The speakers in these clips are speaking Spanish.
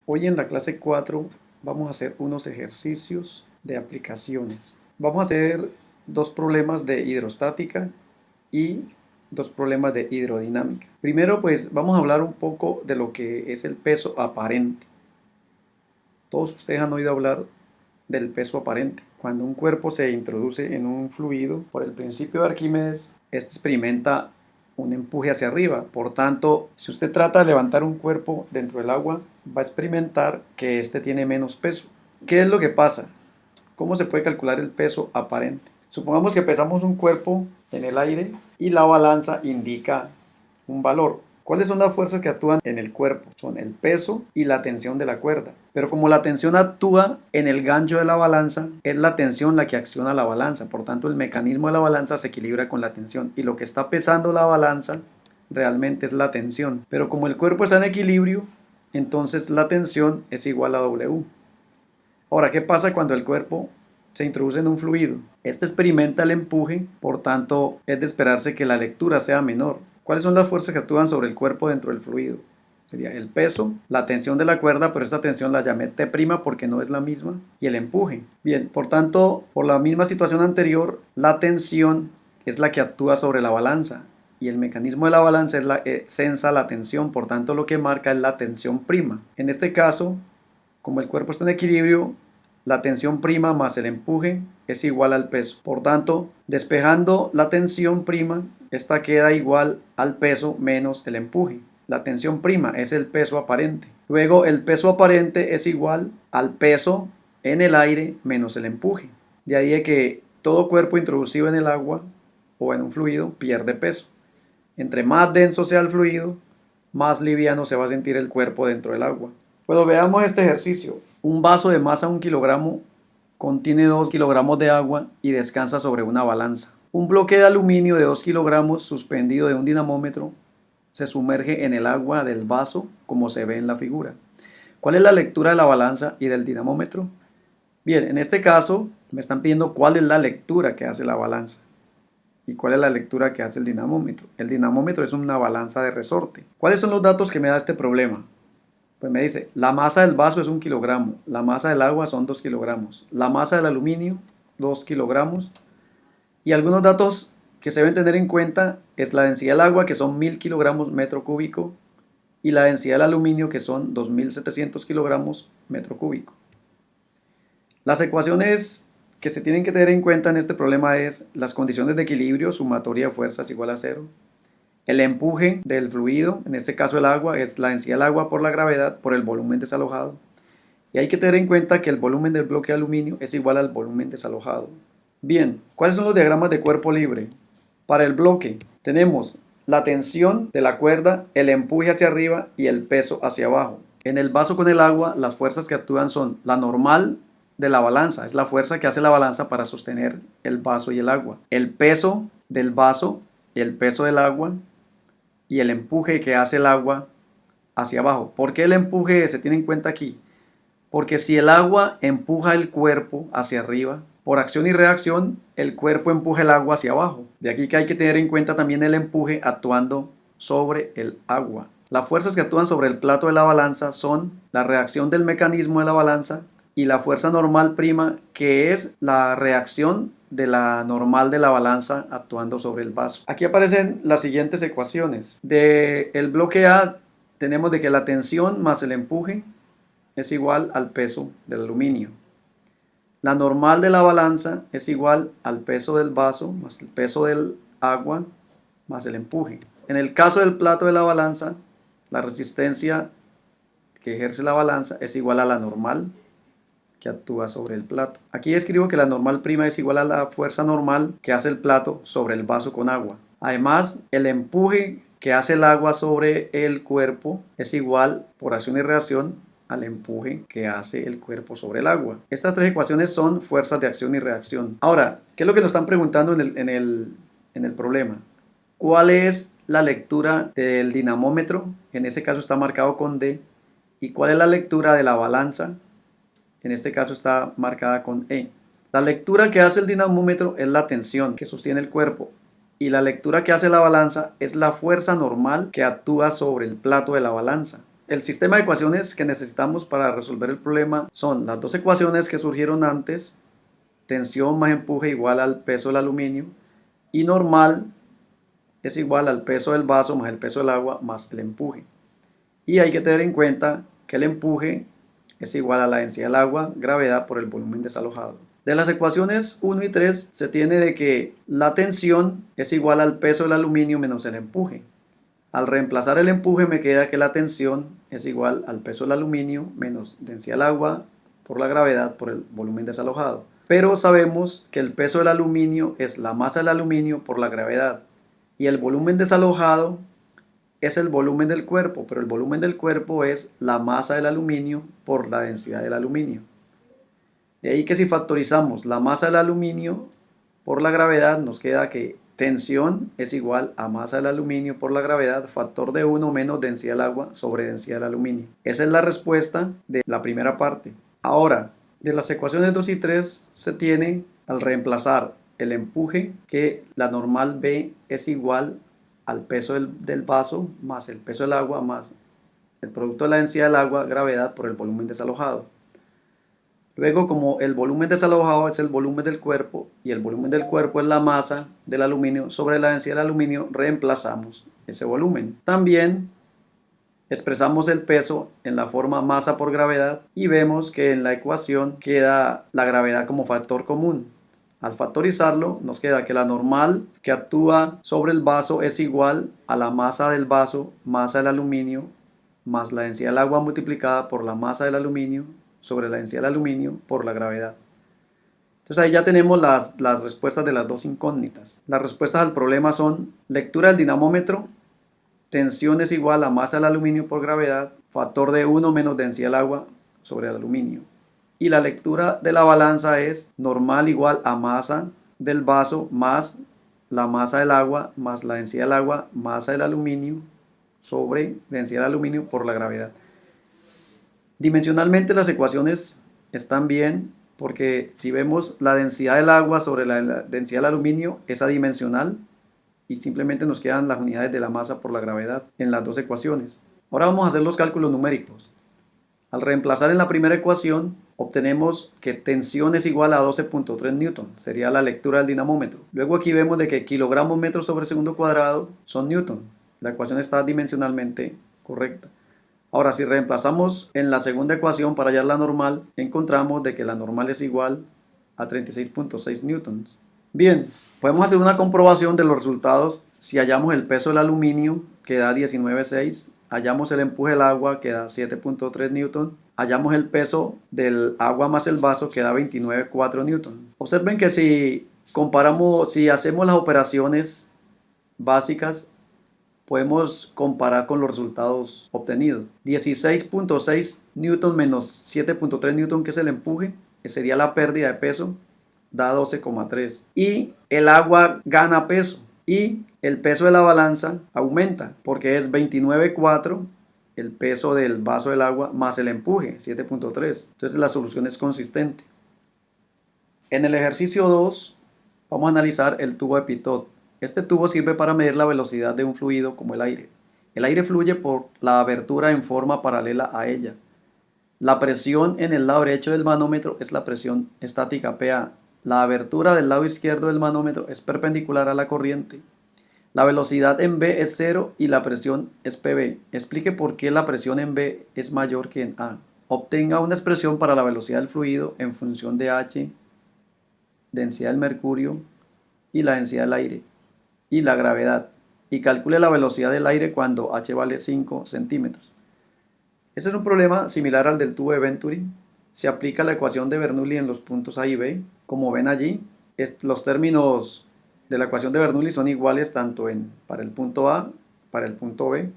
Hoy en la clase 4 vamos a hacer unos ejercicios de aplicaciones. Vamos a hacer dos problemas de hidrostática y dos problemas de hidrodinámica. Primero, pues vamos a hablar un poco de lo que es el peso aparente. Todos ustedes han oído hablar del peso aparente. Cuando un cuerpo se introduce en un fluido, por el principio de Arquímedes, este experimenta un empuje hacia arriba. Por tanto, si usted trata de levantar un cuerpo dentro del agua, va a experimentar que este tiene menos peso. ¿Qué es lo que pasa? ¿Cómo se puede calcular el peso aparente? Supongamos que pesamos un cuerpo en el aire y la balanza indica un valor. ¿Cuáles son las fuerzas que actúan en el cuerpo? Son el peso y la tensión de la cuerda. Pero como la tensión actúa en el gancho de la balanza, es la tensión la que acciona la balanza. Por tanto, el mecanismo de la balanza se equilibra con la tensión. Y lo que está pesando la balanza realmente es la tensión. Pero como el cuerpo está en equilibrio, entonces la tensión es igual a W. Ahora, ¿qué pasa cuando el cuerpo se introduce en un fluido? Este experimenta el empuje, por tanto, es de esperarse que la lectura sea menor. ¿Cuáles son las fuerzas que actúan sobre el cuerpo dentro del fluido? Sería el peso, la tensión de la cuerda, pero esta tensión la llamé T' porque no es la misma, y el empuje. Bien, por tanto, por la misma situación anterior, la tensión es la que actúa sobre la balanza, y el mecanismo de la balanza es la que sensa la tensión, por tanto lo que marca es la tensión prima. En este caso, como el cuerpo está en equilibrio, la tensión prima más el empuje es igual al peso. Por tanto, despejando la tensión prima, esta queda igual al peso menos el empuje. La tensión prima es el peso aparente. Luego, el peso aparente es igual al peso en el aire menos el empuje. De ahí que todo cuerpo introducido en el agua o en un fluido pierde peso. Entre más denso sea el fluido, más liviano se va a sentir el cuerpo dentro del agua. Bueno, veamos este ejercicio. Un vaso de masa 1 kilogramo contiene 2 kilogramos de agua y descansa sobre una balanza. Un bloque de aluminio de 2 kilogramos suspendido de un dinamómetro se sumerge en el agua del vaso como se ve en la figura. ¿Cuál es la lectura de la balanza y del dinamómetro? Bien, en este caso me están pidiendo cuál es la lectura que hace la balanza y cuál es la lectura que hace el dinamómetro. El dinamómetro es una balanza de resorte. ¿Cuáles son los datos que me da este problema? Pues me dice, la masa del vaso es 1 kilogramo, la masa del agua son 2 kilogramos, la masa del aluminio 2 kilogramos, y algunos datos que se deben tener en cuenta es la densidad del agua, que son 1000 kilogramos metro cúbico, y la densidad del aluminio, que son 2700 kilogramos metro cúbico. Las ecuaciones que se tienen que tener en cuenta en este problema es las condiciones de equilibrio, sumatoria de fuerzas igual a 0, el empuje del fluido, en este caso el agua, es la densidad del agua por la gravedad por el volumen desalojado. Y hay que tener en cuenta que el volumen del bloque de aluminio es igual al volumen desalojado. Bien, ¿cuáles son los diagramas de cuerpo libre? Para el bloque tenemos la tensión de la cuerda, el empuje hacia arriba y el peso hacia abajo. En el vaso con el agua, las fuerzas que actúan son la normal de la balanza, es la fuerza que hace la balanza para sostener el vaso y el agua. El peso del vaso y el peso del agua y el empuje que hace el agua hacia abajo. ¿Por qué el empuje se tiene en cuenta aquí? Porque si el agua empuja el cuerpo hacia arriba, por acción y reacción, el cuerpo empuja el agua hacia abajo. De aquí que hay que tener en cuenta también el empuje actuando sobre el agua. Las fuerzas que actúan sobre el plato de la balanza son la reacción del mecanismo de la balanza y la fuerza normal prima, que es la reacción de la normal de la balanza actuando sobre el vaso. Aquí aparecen las siguientes ecuaciones. Del bloque A tenemos de que la tensión más el empuje es igual al peso del aluminio. La normal de la balanza es igual al peso del vaso más el peso del agua más el empuje. En el caso del plato de la balanza, la resistencia que ejerce la balanza es igual a la normal que actúa sobre el plato. Aquí escribo que la normal prima es igual a la fuerza normal que hace el plato sobre el vaso con agua. Además, el empuje que hace el agua sobre el cuerpo es igual, por acción y reacción, al empuje que hace el cuerpo sobre el agua. Estas tres ecuaciones son fuerzas de acción y reacción. Ahora, ¿qué es lo que nos están preguntando en el problema? ¿Cuál es la lectura del dinamómetro? En ese caso está marcado con D. ¿Y cuál es la lectura de la balanza? En este caso está marcada con E. La lectura que hace el dinamómetro es la tensión que sostiene el cuerpo y la lectura que hace la balanza es la fuerza normal que actúa sobre el plato de la balanza. el sistema de ecuaciones que necesitamos para resolver el problema son las dos ecuaciones que surgieron antes: tensión más empuje igual al peso del aluminio, y normal es igual al peso del vaso más el peso del agua más el empuje. Y hay que tener en cuenta que el empuje es igual a la densidad del agua, gravedad por el volumen desalojado. De las ecuaciones 1 y 3 se tiene de que la tensión es igual al peso del aluminio menos el empuje. Al reemplazar el empuje me queda que la tensión es igual al peso del aluminio menos densidad del agua por la gravedad por el volumen desalojado. Pero sabemos que el peso del aluminio es la masa del aluminio por la gravedad, y el volumen desalojado es el volumen del cuerpo, pero el volumen del cuerpo es la masa del aluminio por la densidad del aluminio. De ahí que si factorizamos la masa del aluminio por la gravedad, nos queda que tensión es igual a masa del aluminio por la gravedad, factor de 1 menos densidad del agua sobre densidad del aluminio. Esa es la respuesta de la primera parte. Ahora, de las ecuaciones 2 y 3 se tiene, al reemplazar el empuje, que la normal B es igual al peso del vaso más el peso del agua más el producto de la densidad del agua, gravedad por el volumen desalojado. Luego, como el volumen desalojado es el volumen del cuerpo y el volumen del cuerpo es la masa del aluminio sobre la densidad del aluminio, reemplazamos ese volumen. También expresamos el peso en la forma masa por gravedad y vemos que en la ecuación queda la gravedad como factor común. Al factorizarlo nos queda que la normal que actúa sobre el vaso es igual a la masa del vaso, masa del aluminio, más la densidad del agua multiplicada por la masa del aluminio sobre la densidad del aluminio por la gravedad. Entonces ahí ya tenemos las respuestas de las dos incógnitas. Las respuestas al problema son: lectura del dinamómetro, tensión es igual a masa del aluminio por gravedad, factor de 1 menos densidad del agua sobre el aluminio. Y la lectura de la balanza es normal igual a masa del vaso más la masa del agua más la densidad del agua, masa del aluminio sobre densidad del aluminio por la gravedad. Dimensionalmente las ecuaciones están bien, porque si vemos la densidad del agua sobre la densidad del aluminio es adimensional y simplemente nos quedan las unidades de la masa por la gravedad en las dos ecuaciones. Ahora vamos a hacer los cálculos numéricos. Al reemplazar en la primera ecuación obtenemos que tensión es igual a 12.3 newton, sería la lectura del dinamómetro. Luego aquí vemos de que kilogramos metros sobre segundo cuadrado son newton. La ecuación está dimensionalmente correcta. Ahora, si reemplazamos en la segunda ecuación para hallar la normal, encontramos de que la normal es igual a 36.6 newtons. Bien, podemos hacer una comprobación de los resultados. Si hallamos el peso del aluminio, que da 19.6, hallamos el empuje del agua, que da 7.3 newton, hallamos el peso del agua más el vaso, que da 29.4 newton. Observen que si comparamos, si hacemos las operaciones básicas, podemos comparar con los resultados obtenidos. 16.6 newton menos 7.3 newton, que es el empuje, que sería la pérdida de peso, da 12.3. Y el agua gana peso y el peso de la balanza aumenta, porque es 29.4 el peso del vaso del agua más el empuje, 7.3. Entonces la solución es consistente. En el ejercicio 2 vamos a analizar el tubo de Pitot. Este tubo sirve para medir la velocidad de un fluido como el aire. El aire fluye por la abertura en forma paralela a ella. La presión en el lado derecho del manómetro es la presión estática PA. La abertura del lado izquierdo del manómetro es perpendicular a la corriente. La velocidad en B es 0 y la presión es PB. Explique por qué la presión en B es mayor que en A. Obtenga una expresión para la velocidad del fluido en función de H, densidad del mercurio y la densidad del aire y la gravedad, y calcule la velocidad del aire cuando H vale 5 centímetros. Este es un problema similar al del tubo de Venturi. Se aplica la ecuación de Bernoulli en los puntos A y B. Como ven allí, los términos de la ecuación de Bernoulli son iguales tanto para el punto A, para el punto B,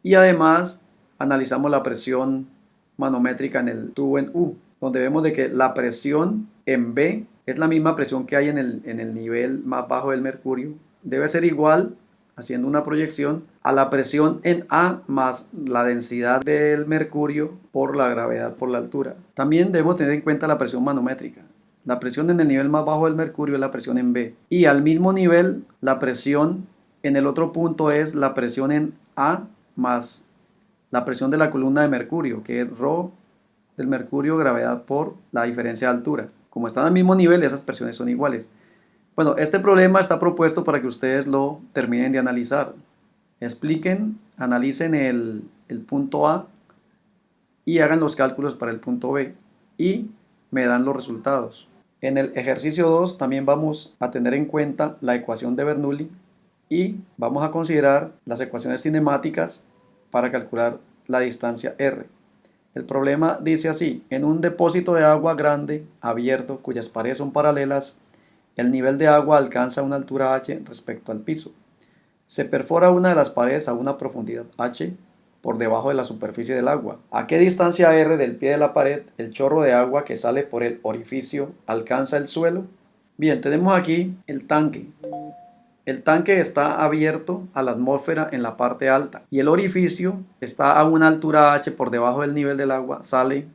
y además analizamos la presión manométrica en el tubo en U, donde vemos de que la presión en B es la misma presión que hay en el nivel más bajo del mercurio. Debe ser igual, haciendo una proyección, a la presión en A más la densidad del mercurio por la gravedad por la altura. También debemos tener en cuenta la presión manométrica. La presión en el nivel más bajo del mercurio es la presión en B. Y al mismo nivel, la presión en el otro punto es la presión en A más la presión de la columna de mercurio, que es ρ del mercurio gravedad por la diferencia de altura. Como están al mismo nivel, esas presiones son iguales. Bueno, este problema está propuesto para que ustedes lo terminen de analizar. Expliquen, analicen el punto A y hagan los cálculos para el punto B y me dan los resultados. En el ejercicio 2 también vamos a tener en cuenta la ecuación de Bernoulli y vamos a considerar las ecuaciones cinemáticas para calcular la distancia R. El problema dice así: en un depósito de agua grande, abierto, cuyas paredes son paralelas, el nivel de agua alcanza una altura h respecto al piso. Se perfora una de las paredes a una profundidad h por debajo de la superficie del agua. ¿A qué distancia r del pie de la pared el chorro de agua que sale por el orificio alcanza el suelo? Bien, tenemos aquí el tanque. El tanque está abierto a la atmósfera en la parte alta y el orificio está a una altura h por debajo del nivel del agua, sale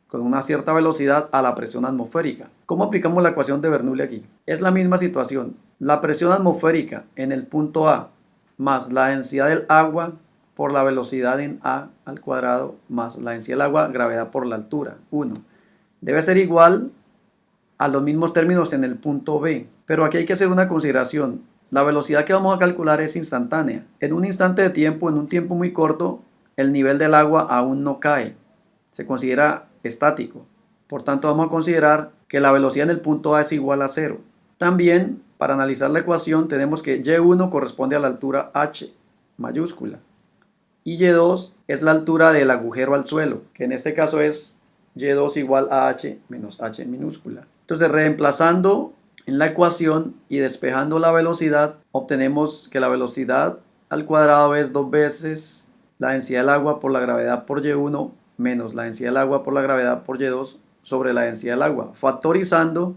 con una cierta velocidad a la presión atmosférica. ¿Cómo aplicamos la ecuación de Bernoulli aquí? Es la misma situación. La presión atmosférica en el punto A más la densidad del agua por la velocidad en A al cuadrado más la densidad del agua, gravedad por la altura, 1. Debe ser igual a los mismos términos en el punto B. Pero aquí hay que hacer una consideración. La velocidad que vamos a calcular es instantánea. En un instante de tiempo, en un tiempo muy corto, el nivel del agua aún no cae. Se considera estático. Por tanto, vamos a considerar que la velocidad en el punto A es igual a 0. También, para analizar la ecuación, tenemos que y1 corresponde a la altura h mayúscula y y2 es la altura del agujero al suelo, que en este caso es y2 igual a h menos h minúscula. Entonces, reemplazando en la ecuación y despejando la velocidad, obtenemos que la velocidad al cuadrado es 2 veces la densidad del agua por la gravedad por y1 menos la densidad del agua por la gravedad por y2 sobre la densidad del agua. Factorizando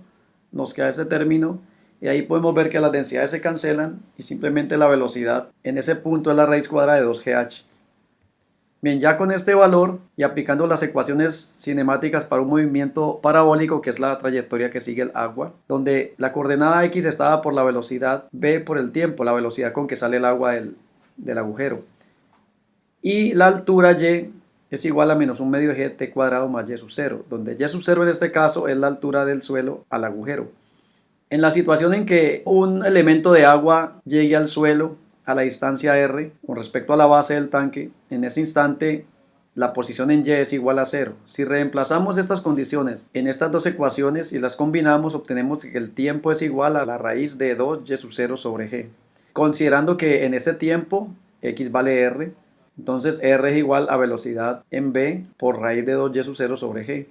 nos queda ese término y ahí podemos ver que las densidades se cancelan y simplemente la velocidad en ese punto es la raíz cuadrada de 2gh. Bien, ya con este valor y aplicando las ecuaciones cinemáticas para un movimiento parabólico, que es la trayectoria que sigue el agua, donde la coordenada x estaba por la velocidad, b por el tiempo, la velocidad con que sale el agua del agujero, y la altura y es igual a menos un medio eje t cuadrado más y sub 0, donde y sub 0 en este caso es la altura del suelo al agujero. En la situación en que un elemento de agua llegue al suelo a la distancia r con respecto a la base del tanque, en ese instante la posición en y es igual a 0. Si reemplazamos estas condiciones en estas dos ecuaciones y las combinamos, obtenemos que el tiempo es igual a la raíz de 2y sub 0 sobre g. Considerando que en ese tiempo x vale r, entonces r es igual a velocidad en v por raíz de 2y sub 0 sobre g.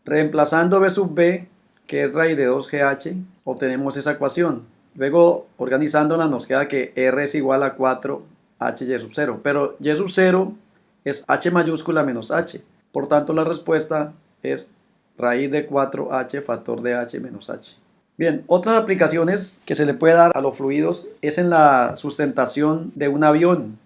Reemplazando v sub b, que es raíz de 2gh, obtenemos esa ecuación. Luego, organizándola, nos queda que r es igual a 4hy sub 0. Pero y sub 0 es h mayúscula menos h. Por tanto, la respuesta es raíz de 4h factor de h menos h. Bien, otras aplicaciones que se le puede dar a los fluidos es en la sustentación de un avión,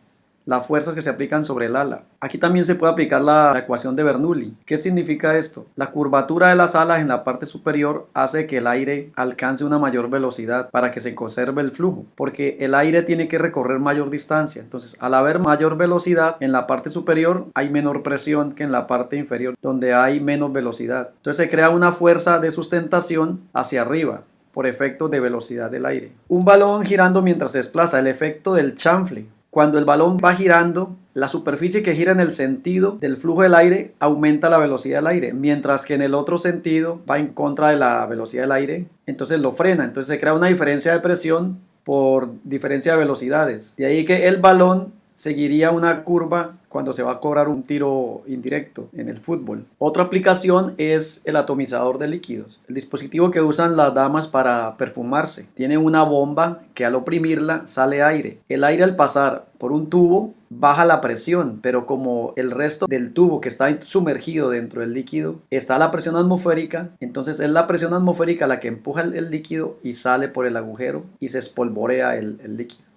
las fuerzas que se aplican sobre el ala. Aquí también se puede aplicar la ecuación de Bernoulli. ¿Qué significa esto? La curvatura de las alas en la parte superior hace que el aire alcance una mayor velocidad para que se conserve el flujo, porque el aire tiene que recorrer mayor distancia. Entonces, al haber mayor velocidad en la parte superior, hay menor presión que en la parte inferior, donde hay menos velocidad. Entonces, se crea una fuerza de sustentación hacia arriba por efecto de velocidad del aire. Un balón girando mientras se desplaza, el efecto del chanfle. Cuando el balón va girando, la superficie que gira en el sentido del flujo del aire aumenta la velocidad del aire, mientras que en el otro sentido va en contra de la velocidad del aire, entonces lo frena. Entonces se crea una diferencia de presión por diferencia de velocidades. De ahí que el balón seguiría una curva cuando se va a cobrar un tiro indirecto en el fútbol. Otra aplicación es el atomizador de líquidos, el dispositivo que usan las damas para perfumarse. Tiene una bomba que al oprimirla sale aire. El aire al pasar por un tubo baja la presión, pero como el resto del tubo que está sumergido dentro del líquido está la presión atmosférica, entonces es la presión atmosférica la que empuja el líquido y sale por el agujero y se espolvorea el líquido.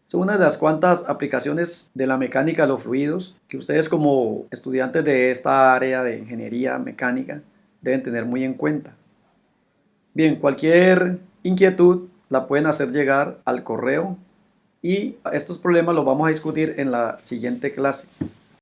Son una de las cuantas aplicaciones de la mecánica de los fluidos que ustedes como estudiantes de esta área de ingeniería mecánica deben tener muy en cuenta. Bien, cualquier inquietud la pueden hacer llegar al correo y estos problemas los vamos a discutir en la siguiente clase.